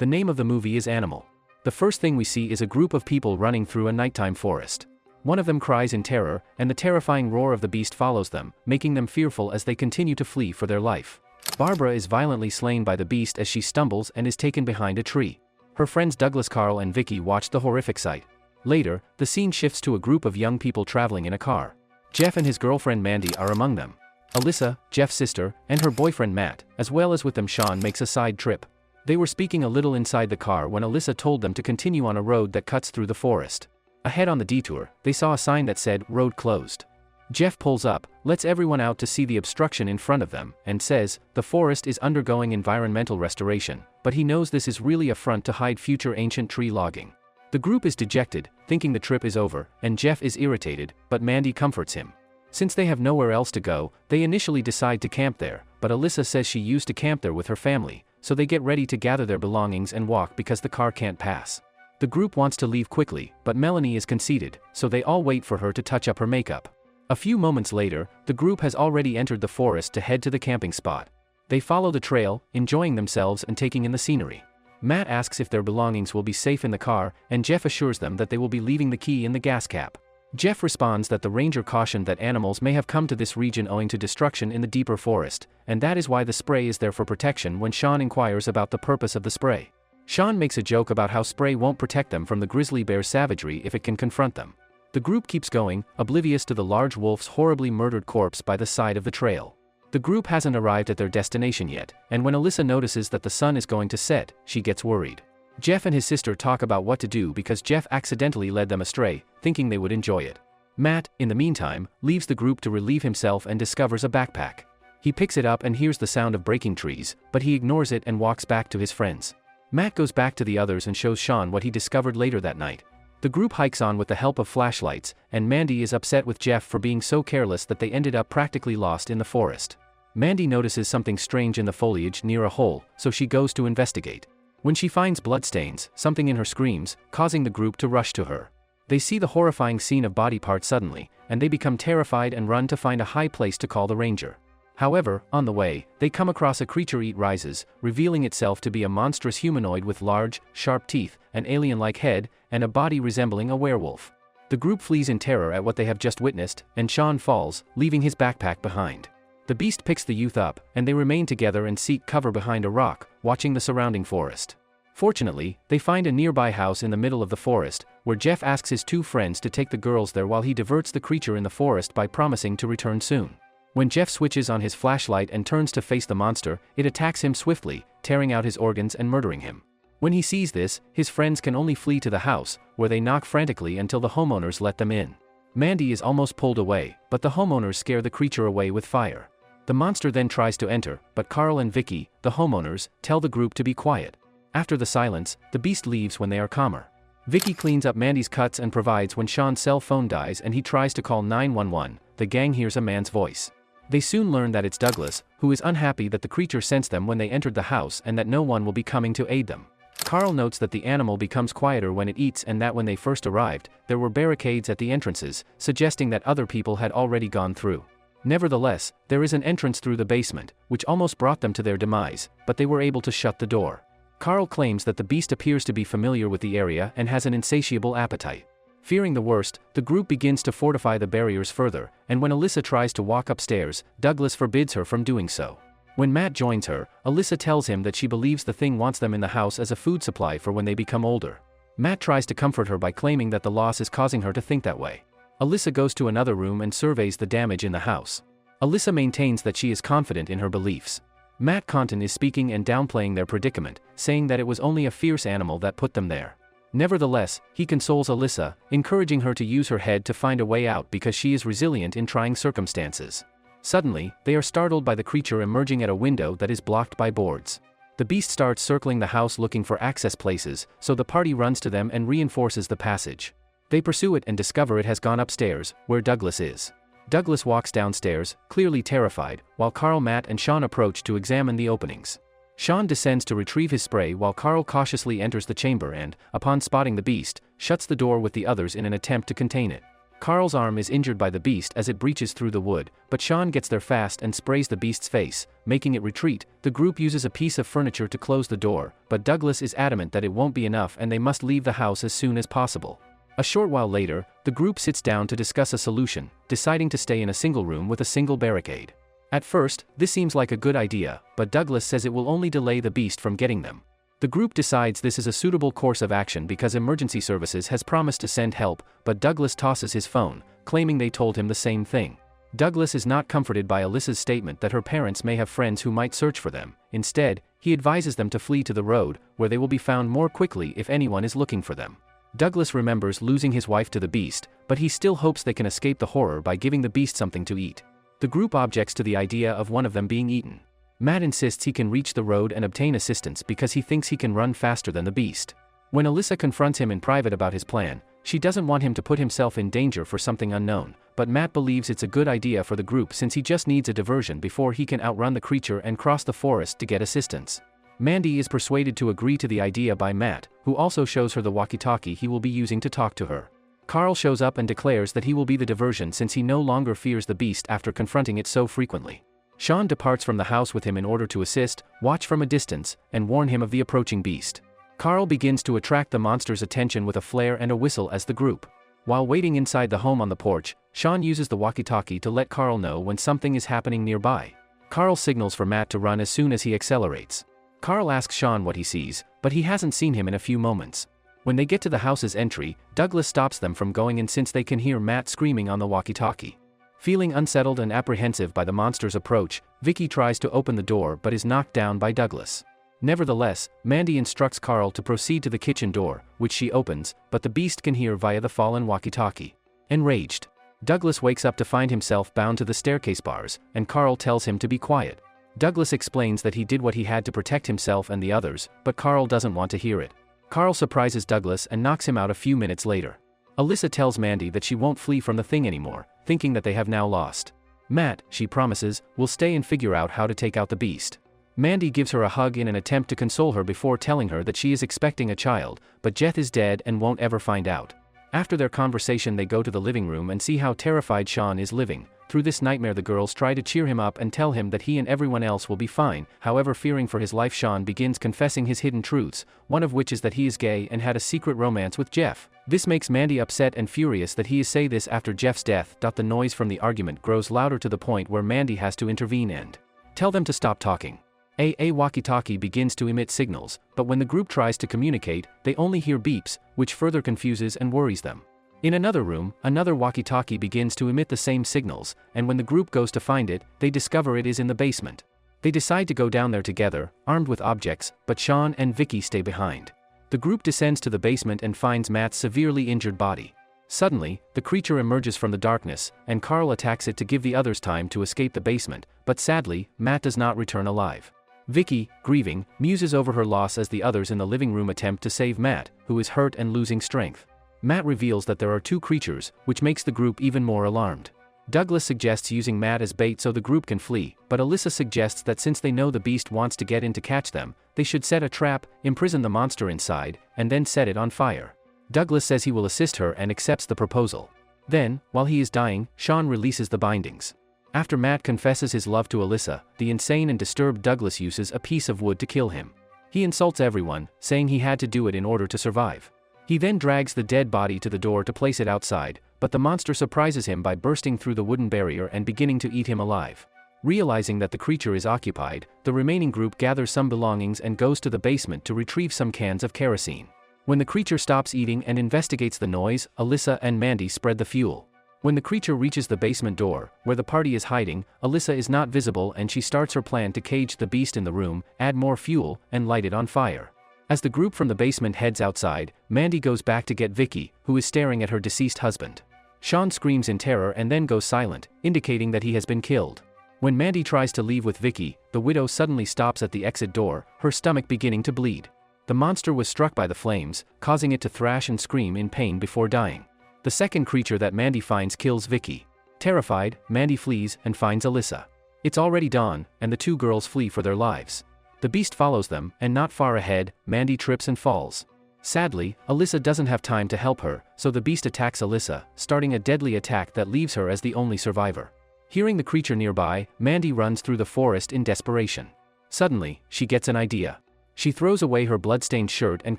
The name of the movie is Animal. The first thing we see is a group of people running through a nighttime forest. One of them cries in terror, and the terrifying roar of the beast follows them, making them fearful as they continue to flee for their life. Barbara is violently slain by the beast as she stumbles and is taken behind a tree. Her friends Douglas, Carl, and Vicky watch the horrific sight. Later, the scene shifts to a group of young people traveling in a car. Jeff and his girlfriend Mandy are among them. Alyssa, Jeff's sister, and her boyfriend Matt, as well as with them Sean, makes a side trip. They were speaking a little inside the car when Alyssa told them to continue on a road that cuts through the forest. Ahead on the detour, they saw a sign that said, "Road closed." Jeff pulls up, lets everyone out to see the obstruction in front of them, and says, the forest is undergoing environmental restoration, but he knows this is really a front to hide future ancient tree logging. The group is dejected, thinking the trip is over, and Jeff is irritated, but Mandy comforts him. Since they have nowhere else to go, they initially decide to camp there, but Alyssa says she used to camp there with her family, so they get ready to gather their belongings and walk because the car can't pass. The group wants to leave quickly, but Melanie is conceited, so they all wait for her to touch up her makeup. A few moments later, the group has already entered the forest to head to the camping spot. They follow the trail, enjoying themselves and taking in the scenery. Matt asks if their belongings will be safe in the car, and Jeff assures them that they will be leaving the key in the gas cap. Jeff responds that the ranger cautioned that animals may have come to this region owing to destruction in the deeper forest, and that is why the spray is there for protection. When Sean inquires about the purpose of the spray, Sean makes a joke about how spray won't protect them from the grizzly bear's savagery if it can confront them. The group keeps going, oblivious to the large wolf's horribly murdered corpse by the side of the trail. The group hasn't arrived at their destination yet, and when Alyssa notices that the sun is going to set, she gets worried. Jeff and his sister talk about what to do because Jeff accidentally led them astray, thinking they would enjoy it. Matt, in the meantime, leaves the group to relieve himself and discovers a backpack. He picks it up and hears the sound of breaking trees, but he ignores it and walks back to his friends. Matt goes back to the others and shows Sean what he discovered later that night. The group hikes on with the help of flashlights, and Mandy is upset with Jeff for being so careless that they ended up practically lost in the forest. Mandy notices something strange in the foliage near a hole, so she goes to investigate. When she finds bloodstains, something in her screams, causing the group to rush to her. They see the horrifying scene of body parts suddenly, and they become terrified and run to find a high place to call the ranger. However, on the way, they come across a creature eat rises, revealing itself to be a monstrous humanoid with large, sharp teeth, an alien-like head, and a body resembling a werewolf. The group flees in terror at what they have just witnessed, and Sean falls, leaving his backpack behind. The beast picks the youth up, and they remain together and seek cover behind a rock, watching the surrounding forest. Fortunately, they find a nearby house in the middle of the forest, where Jeff asks his two friends to take the girls there while he diverts the creature in the forest by promising to return soon. When Jeff switches on his flashlight and turns to face the monster, it attacks him swiftly, tearing out his organs and murdering him. When he sees this, his friends can only flee to the house, where they knock frantically until the homeowners let them in. Mandy is almost pulled away, but the homeowners scare the creature away with fire. The monster then tries to enter, but Carl and Vicky, the homeowners, tell the group to be quiet. After the silence, the beast leaves when they are calmer. Vicky cleans up Mandy's cuts and provides when Sean's cell phone dies and he tries to call 911. The gang hears a man's voice. They soon learn that it's Douglas, who is unhappy that the creature sensed them when they entered the house and that no one will be coming to aid them. Carl notes that the animal becomes quieter when it eats and that when they first arrived, there were barricades at the entrances, suggesting that other people had already gone through. Nevertheless, there is an entrance through the basement, which almost brought them to their demise, but they were able to shut the door. Carl claims that the beast appears to be familiar with the area and has an insatiable appetite. Fearing the worst, the group begins to fortify the barriers further, and when Alyssa tries to walk upstairs, Douglas forbids her from doing so. When Matt joins her, Alyssa tells him that she believes the thing wants them in the house as a food supply for when they become older. Matt tries to comfort her by claiming that the loss is causing her to think that way. Alyssa goes to another room and surveys the damage in the house. Alyssa maintains that she is confident in her beliefs. Matt Conton is speaking and downplaying their predicament, saying that it was only a fierce animal that put them there. Nevertheless, he consoles Alyssa, encouraging her to use her head to find a way out because she is resilient in trying circumstances. Suddenly, they are startled by the creature emerging at a window that is blocked by boards. The beast starts circling the house looking for access places, so the party runs to them and reinforces the passage. They pursue it and discover it has gone upstairs, where Douglas is. Douglas walks downstairs, clearly terrified, while Carl, Matt, and Sean approach to examine the openings. Sean descends to retrieve his spray while Carl cautiously enters the chamber and, upon spotting the beast, shuts the door with the others in an attempt to contain it. Carl's arm is injured by the beast as it breaches through the wood, but Sean gets there fast and sprays the beast's face, making it retreat. The group uses a piece of furniture to close the door, but Douglas is adamant that it won't be enough and they must leave the house as soon as possible. A short while later, the group sits down to discuss a solution, deciding to stay in a single room with a single barricade. At first, this seems like a good idea, but Douglas says it will only delay the beast from getting them. The group decides this is a suitable course of action because emergency services has promised to send help, but Douglas tosses his phone, claiming they told him the same thing. Douglas is not comforted by Alyssa's statement that her parents may have friends who might search for them. Instead, he advises them to flee to the road, where they will be found more quickly if anyone is looking for them. Douglas remembers losing his wife to the beast, but he still hopes they can escape the horror by giving the beast something to eat. The group objects to the idea of one of them being eaten. Matt insists he can reach the road and obtain assistance because he thinks he can run faster than the beast. When Alyssa confronts him in private about his plan, she doesn't want him to put himself in danger for something unknown, but Matt believes it's a good idea for the group since he just needs a diversion before he can outrun the creature and cross the forest to get assistance. Mandy is persuaded to agree to the idea by Matt, who also shows her the walkie-talkie he will be using to talk to her. Carl shows up and declares that he will be the diversion since he no longer fears the beast after confronting it so frequently. Sean departs from the house with him in order to assist, watch from a distance, and warn him of the approaching beast. Carl begins to attract the monster's attention with a flare and a whistle as the group. While waiting inside the home on the porch, Sean uses the walkie-talkie to let Carl know when something is happening nearby. Carl signals for Matt to run as soon as he accelerates. Carl asks Sean what he sees, but he hasn't seen him in a few moments. When they get to the house's entry, Douglas stops them from going in since they can hear Matt screaming on the walkie-talkie. Feeling unsettled and apprehensive by the monster's approach, Vicky tries to open the door but is knocked down by Douglas. Nevertheless, Mandy instructs Carl to proceed to the kitchen door, which she opens, but the beast can hear via the fallen walkie-talkie. Enraged, Douglas wakes up to find himself bound to the staircase bars, and Carl tells him to be quiet. Douglas explains that he did what he had to protect himself and the others, but Carl doesn't want to hear it. Carl surprises Douglas and knocks him out a few minutes later. Alyssa tells Mandy that she won't flee from the thing anymore, thinking that they have now lost. Matt, she promises, will stay and figure out how to take out the beast. Mandy gives her a hug in an attempt to console her before telling her that she is expecting a child, but Jeth is dead and won't ever find out. After their conversation they go to the living room and see how terrified Sean is living. Through this nightmare the girls try to cheer him up and tell him that he and everyone else will be fine. However, fearing for his life, Sean begins confessing his hidden truths, one of which is that he is gay and had a secret romance with Jeff. This makes Mandy upset and furious that he is say this after Jeff's death. The noise from the argument grows louder to the point where Mandy has to intervene and tell them to stop talking. A walkie-talkie begins to emit signals, but when the group tries to communicate, they only hear beeps, which further confuses and worries them. In another room, another walkie-talkie begins to emit the same signals, and when the group goes to find it, they discover it is in the basement. They decide to go down there together, armed with objects, but Sean and Vicky stay behind. The group descends to the basement and finds Matt's severely injured body. Suddenly, the creature emerges from the darkness, and Carl attacks it to give the others time to escape the basement, but sadly, Matt does not return alive. Vicky, grieving, muses over her loss as the others in the living room attempt to save Matt, who is hurt and losing strength. Matt reveals that there are two creatures, which makes the group even more alarmed. Douglas suggests using Matt as bait so the group can flee, but Alyssa suggests that since they know the beast wants to get in to catch them, they should set a trap, imprison the monster inside, and then set it on fire. Douglas says he will assist her and accepts the proposal. Then, while he is dying, Sean releases the bindings. After Matt confesses his love to Alyssa, the insane and disturbed Douglas uses a piece of wood to kill him. He insults everyone, saying he had to do it in order to survive. He then drags the dead body to the door to place it outside, but the monster surprises him by bursting through the wooden barrier and beginning to eat him alive. Realizing that the creature is occupied, the remaining group gathers some belongings and goes to the basement to retrieve some cans of kerosene. When the creature stops eating and investigates the noise, Alyssa and Mandy spread the fuel. When the creature reaches the basement door, where the party is hiding, Alyssa is not visible and she starts her plan to cage the beast in the room, add more fuel, and light it on fire. As the group from the basement heads outside, Mandy goes back to get Vicky, who is staring at her deceased husband. Sean screams in terror and then goes silent, indicating that he has been killed. When Mandy tries to leave with Vicky, the widow suddenly stops at the exit door, her stomach beginning to bleed. The monster was struck by the flames, causing it to thrash and scream in pain before dying. The second creature that Mandy finds kills Vicky. Terrified, Mandy flees and finds Alyssa. It's already dawn, and the two girls flee for their lives. The beast follows them, and not far ahead, Mandy trips and falls. Sadly, Alyssa doesn't have time to help her, so the beast attacks Alyssa, starting a deadly attack that leaves her as the only survivor. Hearing the creature nearby, Mandy runs through the forest in desperation. Suddenly, she gets an idea. She throws away her blood-stained shirt and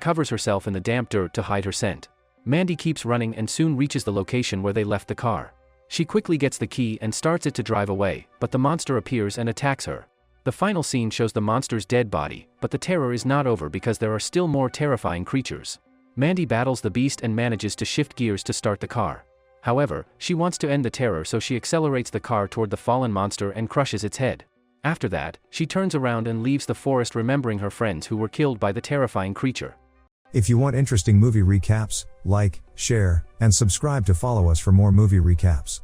covers herself in the damp dirt to hide her scent. Mandy keeps running and soon reaches the location where they left the car. She quickly gets the key and starts it to drive away, but the monster appears and attacks her. The final scene shows the monster's dead body, but the terror is not over because there are still more terrifying creatures. Mandy battles the beast and manages to shift gears to start the car. However, she wants to end the terror, so she accelerates the car toward the fallen monster and crushes its head. After that, she turns around and leaves the forest, remembering her friends who were killed by the terrifying creature. If you want interesting movie recaps, like, share, and subscribe to follow us for more movie recaps.